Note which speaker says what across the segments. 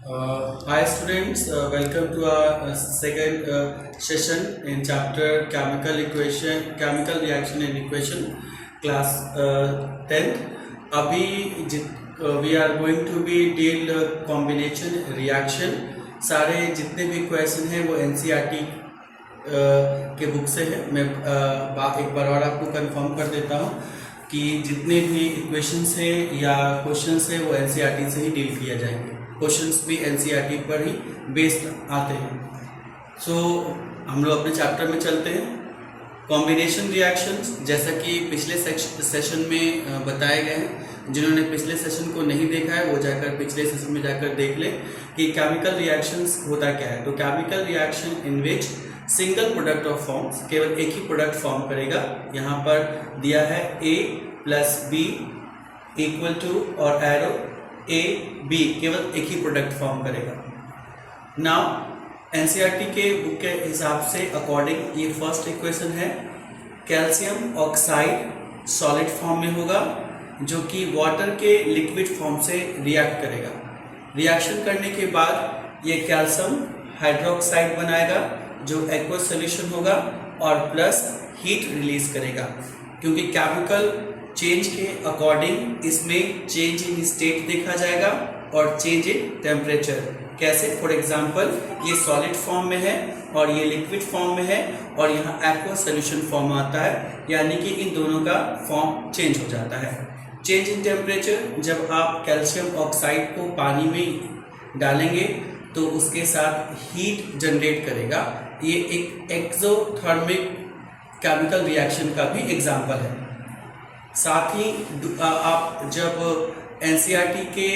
Speaker 1: Hi students, welcome to our second session in chapter chemical reaction and equation, class 10th. We are going to be deal combination reaction. सारे जितने भी question हैं वो NCERT के book से है। मैं एक बार और आपको कंफर्म कर देता हूँ कि जितने भी इक्वेशंस है या क्वेश्चंस है वो NCERT से ही डील किया जाएंगे। क्वेश्चंस भी NCERT पर ही बेस्ड आते हैं। सो हम लोग अपने चैप्टर में चलते हैं। कॉम्बिनेशन रिएक्शंस, जैसा कि पिछले सेशन में बताए गए हैं, जिन्होंने पिछले सेशन को नहीं देखा है वो जाकर पिछले सेशन में जाकर देख ले कि केमिकल रिएक्शंस होता क्या है। तो chemical reaction in which single product of forms, केवल एक ही प्रोडक्ट फॉर्म करेगा। यहाँ पर दिया है A plus B equal to और एरो A B, केवल एक ही प्रोडक्ट फॉर्म करेगा। नाउ NCERT के बुक के हिसाब से अकॉर्डिंग ये फर्स्ट इक्वेशन है, कैल्शियम ऑक्साइड सॉलिड फॉर्म में होगा जो कि वाटर के लिक्विड फॉर्म से रिएक्ट करेगा। रिएक्शन करने के बाद ये कैल्शियम हाइड्रोक्साइड बनाएगा जो एक्वस सॉल्यूशन होगा और प्लस हीट रिलीज करेगा, क्योंकि केमिकल चेंज के अकॉर्डिंग इसमें चेंज इन स्टेट देखा जाएगा और चेंज इन टेम्परेचर। कैसे? फॉर एग्जांपल ये सॉलिड फॉर्म में है और ये लिक्विड फॉर्म में है और यहाँ एक्वस सॉल्यूशन फॉर्म आता है, यानी कि इन दोनों का फॉर्म चेंज हो जाता है। चेंज इन टेम्परेचर, जब आप कैल्शियम ऑक्साइड को पानी में डालेंगे तो उसके साथ हीट जनरेट करेगा। ये एक एक्सोथर्मिक केमिकल रिएक्शन का भी एग्जाम्पल है। साथ ही आप जब NCERT के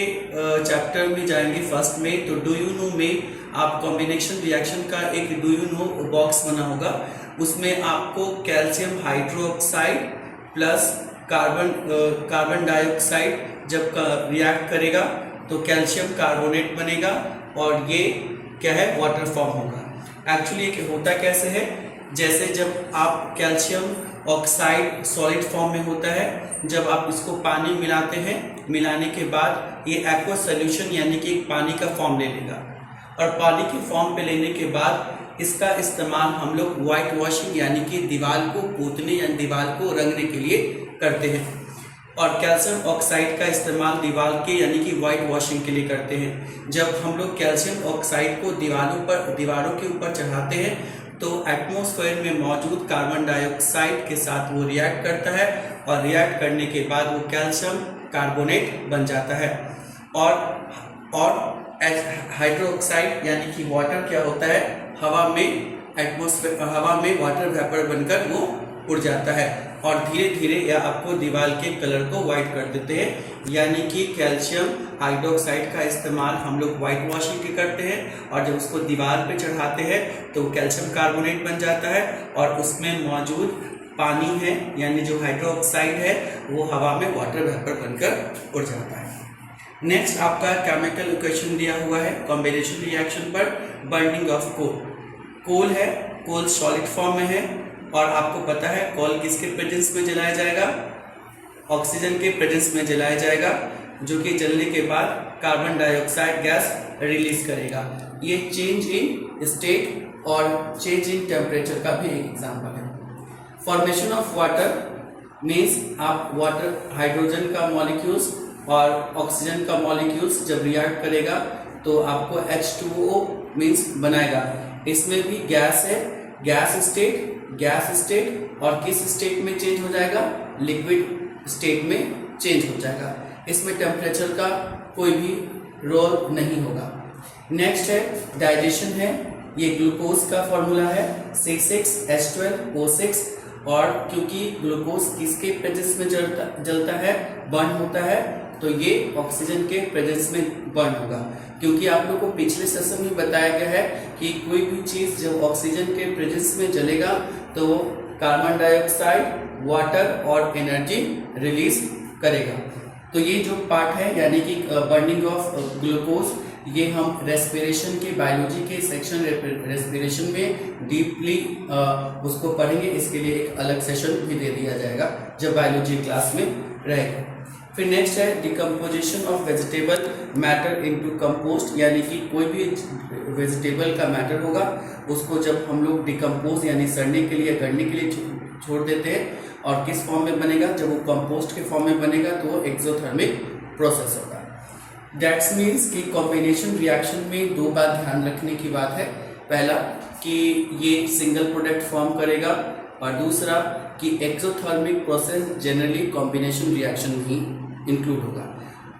Speaker 1: चैप्टर में जाएंगे फर्स्ट में, तो डू यू नो में आप कॉम्बिनेशन रिएक्शन का एक डू यू नो बॉक्स बना होगा। उसमें आपको calcium hydroxide plus carbon dioxide जब रिएक्ट करेगा तो कैल्शियम कार्बोनेट बनेगा और ये क्या है, वाटर फॉर्म होगा। एक्चुअली ये होता कैसे है, जैसे जब आप कैल्शियम ऑक्साइड सॉलिड फॉर्म में होता है, जब आप इसको पानी मिलाते हैं, मिलाने के बाद ये एक्वस सॉल्यूशन यानी कि एक पानी का फॉर्म ले लेगा और पानी के फॉर्म पे लेने के बाद इसका इस्तेमाल हम लोग वाइट वॉशिंग यानी कि दीवार को पोतने या दीवार को रंगने के लिए करते हैं, और कैल्शियम ऑक्साइड का इस्तेमाल दीवार के यानी कि वाइट वॉशिंग के लिए करते हैं। जब हम लोग कैल्शियम ऑक्साइड को दीवारों के ऊपर चढ़ाते हैं तो एटमॉस्फेयर में मौजूद कार्बन डाइऑक्साइड के साथ वो रिएक्ट करता है और रिएक्ट करने के बाद वो कैल्शियम कार्बोनेट बन जाता है। और हाइड्रोक्साइड यानी कि वाटर क्या होता है, हवा में वाटर वेपर बनकर वो उड़ जाता है और धीरे धीरे या आपको दीवार के कलर को वाइट कर देते हैं। यानी कि कैल्शियम हाइड्रोक्साइड का इस्तेमाल हम लोग वाइट वॉशिंग के करते हैं और जब उसको दीवार पे चढ़ाते हैं तो कैल्शियम कार्बोनेट बन जाता है और उसमें मौजूद पानी है यानी जो हाइड्रोक्साइड है वो हवा में वाटर वेपर बनकर उड़ जाता है। नेक्स्ट आपका केमिकल इक्वेशन दिया हुआ है कॉम्बिनेशन रिएक्शन पर, बर्निंग ऑफ कोल है। कोल सॉलिड फॉर्म में है और आपको पता है कोल किसके प्रेजेंस में जलाया जाएगा, ऑक्सीजन के प्रेजेंस में जलाया जाएगा, जो कि जलने के बाद कार्बन डाइऑक्साइड गैस रिलीज करेगा। ये चेंज इन स्टेट और चेंज इन टेम्परेचर का भी एक एग्जांपल है। फॉर्मेशन ऑफ वाटर मीन्स आप वाटर हाइड्रोजन का मॉलिक्यूल्स और ऑक्सीजन का मॉलिक्यूल्स जब रिएक्ट करेगा तो आपको H2O मीन्स बनाएगा। इसमें भी गैस है, गैस स्टेट और किस स्टेट में चेंज हो जाएगा, लिक्विड स्टेट में चेंज हो जाएगा। इसमें टेम्परेचर का कोई भी रोल नहीं होगा। नेक्स्ट है डाइजेशन है, ये ग्लूकोज का फॉर्मूला है C6H12O6, और क्योंकि ग्लूकोज किसके प्रेजेंस में जलता है, बर्न होता है, तो ये ऑक्सीजन के प्रेजेंस में बर्न होगा। क्योंकि आप लोगों को पिछले सेशन में बताया गया है कि कोई भी चीज जब ऑक्सीजन के प्रेजेंस में जलेगा तो कार्बन डाइऑक्साइड, वाटर और एनर्जी रिलीज करेगा। तो ये जो पार्ट है यानी कि बर्निंग ऑफ ग्लूकोज, ये हम रेस्पिरेशन के बायोलॉजी के सेक्शन रेस्पिरेशन में डीपली उसको पढ़ेंगे। इसके लिए एक अलग सेशन भी दे दिया जाएगा जब बायोलॉजी क्लास में रहेगा। फिर नेक्स्ट है decomposition of vegetable matter into compost, यानी कि कोई भी वेजिटेबल का मैटर होगा उसको जब हम लोग डिकम्पोज यानी सड़ने के लिए गलने के लिए छोड़ देते हैं, और किस फॉर्म में बनेगा, जब वो कंपोस्ट के फॉर्म में बनेगा तो वो एक्सोथर्मिक प्रोसेस होगा। दैट्स मीन्स कि कॉम्बिनेशन रिएक्शन में दो बात ध्यान रखने की बात है। पहला कि ये सिंगल प्रोडक्ट फॉर्म करेगा, और दूसरा कि exothermic process generally combination reaction में ही इंक्लूड होगा।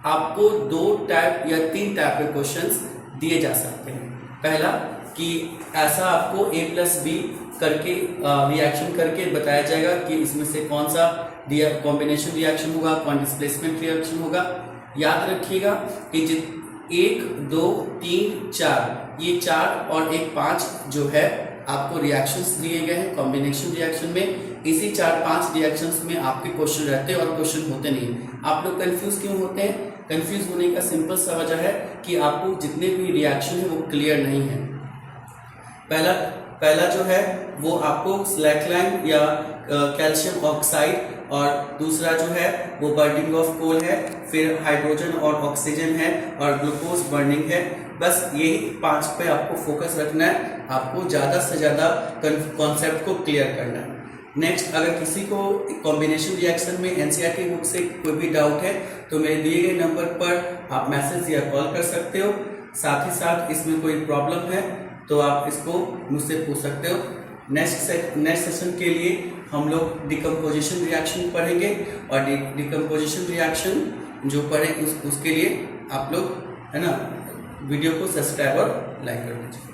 Speaker 1: आपको 2 टाइप या 3 टाइप के क्वेश्चंस दिए जा सकते हैं। पहला कि ऐसा आपको A+B करके रिएक्शन करके बताया जाएगा कि इसमें से कौन सा कॉम्बिनेशन रिएक्शन होगा, कौन डिस्प्लेसमेंट रिएक्शन होगा। याद रखिएगा कि 1, 2, 3, 4 ये 4 और एक 5 जो है आपको रिएक्शंस दिए गए हैं कॉम्बिनेशन रिएक्शन में। इसी 4-5 रिएक्शंस में आपके क्वेश्चन रहते हैं और क्वेश्चन होते नहीं। आप लोग कंफ्यूज क्यों होते हैं? कंफ्यूज होने का सिंपल सा वजह है कि आपको जितने भी रिएक्शन है वो क्लियर नहीं है। पहला जो है वो आपको स्लैकलाइन या कैल्शियम ऑक्साइड, और दूसरा जो है वो बर्निंग ऑफ कोल है, फिर हाइड्रोजन और ऑक्सीजन है, और ग्लूकोज बर्निंग है। बस यही 5 पे आपको फोकस रखना है, आपको ज़्यादा से ज़्यादा कॉन्सेप्ट को क्लियर करना है। नेक्स्ट, अगर किसी को कॉम्बिनेशन रिएक्शन में एनसीईआरटी बुक से कोई भी डाउट है तो मेरे दिए गए नंबर पर आप मैसेज या कॉल कर सकते हो। साथ ही साथ इसमें कोई प्रॉब्लम है तो आप इसको मुझसे पूछ सकते हो। नेक्स्ट सेशन के लिए हम लोग डिकम्पोजिशन रिएक्शन पढ़ेंगे, और डिकम्पोजिशन रिएक्शन जो पढ़े उसके लिए आप लोग है ना वीडियो को सब्सक्राइब और लाइक कर दीजिए।